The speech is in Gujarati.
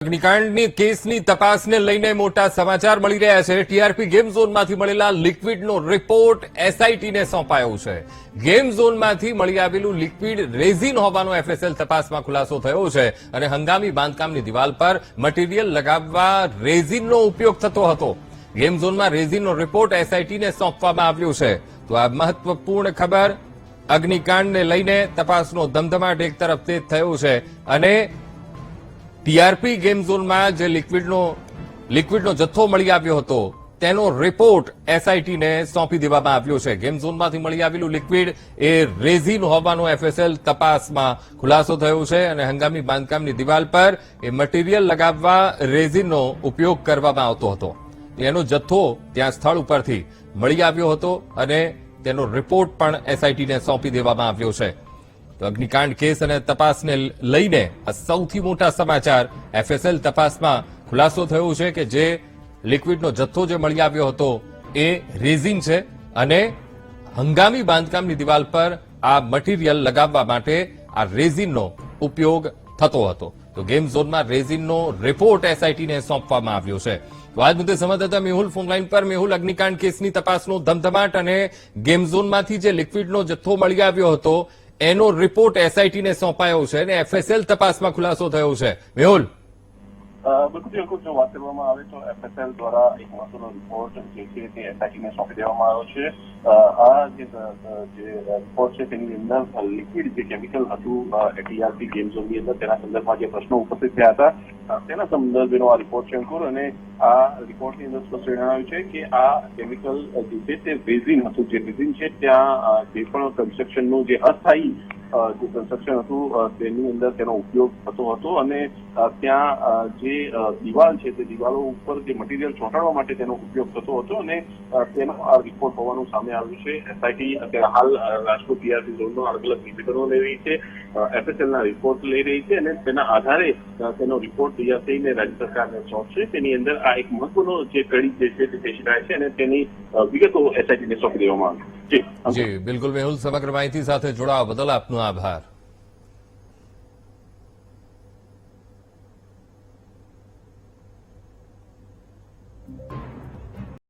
અગ્નિકાંડની કેસની તપાસને લઈને મોટા સમાચાર મળી રહ્યા છે। ટીઆરપી ગેમ ઝોનમાંથી મળેલા લિક્વિડનો રિપોર્ટ એસઆઈટીને સોંપાયો છે। ગેમ ઝોનમાંથી મળી આવેલું લિક્વિડ રેઝિન હોવાનો એફએસએલ તપાસમાં ખુલાસો થયો છે અને હંગામી બાંધકામની દિવાલ પર મટીરીયલ લગાવવા રેઝિનનો ઉપયોગ થતો હતો। ગેમ ઝોનમાં રેઝિનનો રિપોર્ટ એસઆઈટીને સોંપવામાં આવ્યો છે। તો આ મહત્વપૂર્ણ ખબર, અગ્નિકાંડને લઈને તપાસનો ધમધમાટ એક તરફ તેજ થયો છે અને ટીઆરપી ગેમ ઝોનમાં જે લિક્વિડનો જથ્થો મળી આવ્યો હતો તેનો રિપોર્ટ એસઆઈટીને સોંપી દેવામાં આવ્યો છે। ગેમ ઝોનમાંથી મળી આવેલું લિક્વિડ એ રેઝિન હોવાનો એફએસએલ તપાસમાં ખુલાસો થયો છે અને હંગામી બાંધકામની દિવાલ પર એ મટીરીયલ લગાવવા રેઝિનનો ઉપયોગ કરવામાં આવતો હતો। એનો જથ્થો ત્યાં સ્થળ ઉપરથી મળી આવ્યો હતો અને તેનો રિપોર્ટ પણ એસઆઈટીને સોંપી દેવામાં આવ્યો છે। તો અગ્નિકાંડ કેસ અને તપાસને લઈને સૌથી મોટા સમાચાર, એફએસએલ તપાસમાં ખુલાસો થયો છે કે જે લિક્વિડનો જથ્થો જે મળી આવ્યો હતો એ રેઝિન છે અને હંગામી બાંધકામની દિવાલ પર આ મટીરીયલ લગાવવા માટે આ રેઝિનનો ઉપયોગ થતો હતો। તો ગેમ ઝોનમાં રેઝિનનો રિપોર્ટ એસઆઈટીને સોંપવામાં આવ્યો છે। તો આજ મુદ્દે સંવાદદાતા મેહુલ ફોનલાઈન પર। મેહુલ, અગ્નિકાંડ કેસની તપાસનો ધમધમાટ અને ગેમ ઝોનમાંથી જે લિક્વિડનો જથ્થો મળી આવ્યો હતો એનો રિપોર્ટ એસઆઈટીને સોંપાયો છે અને એફએસએલ તપાસમાં ખુલાસો થયો છે। મેહુલ, બિલકુલ જો વાત કરવામાં આવે તો એફએસએલ દ્વારા એક મહત્વનો રિપોર્ટ જે છે તે એસઆઈટીને સોંપી દેવામાં આવ્યો છે। આ જે રિપોર્ટ છે તેની અંદર લિક્વિડ જે કેમિકલ હતું ટીઆરપી ગેમ ઝોનની અંદર તેના સંદર્ભમાં જે પ્રશ્નો ઉપસ્થિત થયા હતા તેના સંદર્ભેનો આ રિપોર્ટ છે અંકુર। અને આ રિપોર્ટની અંદર સ્પષ્ટ જણાવ્યું છે કે આ કેમિકલ જે છે તે રેઝિન હતું। જે રેઝિન છે ત્યાં જે પણ કન્સ્ટ્રક્શનનું જે અસ્થાયી જે કન્સ્ટ્રક્શન હતું તેની અંદર તેનો ઉપયોગ થતો હતો અને ત્યાં જે દિવાલ છે તે દિવાલો ઉપર જે મટીરિયલ ચોંટાડવા માટે તેનો ઉપયોગ થતો હતો અને તેનો આ રિપોર્ટ હોવાનું સામે આવ્યું છે। એસઆઈટી અત્યારે હાલ રાજકોટ ટીઆરપી ઝોનનો અલગ અલગ નિવેદનો લઈ રહી છે, એફએસએલના રિપોર્ટ લઈ રહી છે અને તેના આધારે તેનો રિપોર્ટ તૈયાર થઈને રાજ્ય સરકારને સોંપશે। તેની અંદર આ એક મહત્વનો જે કડી જે છે તે થઈ શકાય છે અને તેની વિગતો એસઆઈટીને સોંપી દેવામાં આવી છે। જી બિલકુલ મેહુલ, સમગ્ર માહિતી સાથે જોડાવા બદલ આપનો આભાર।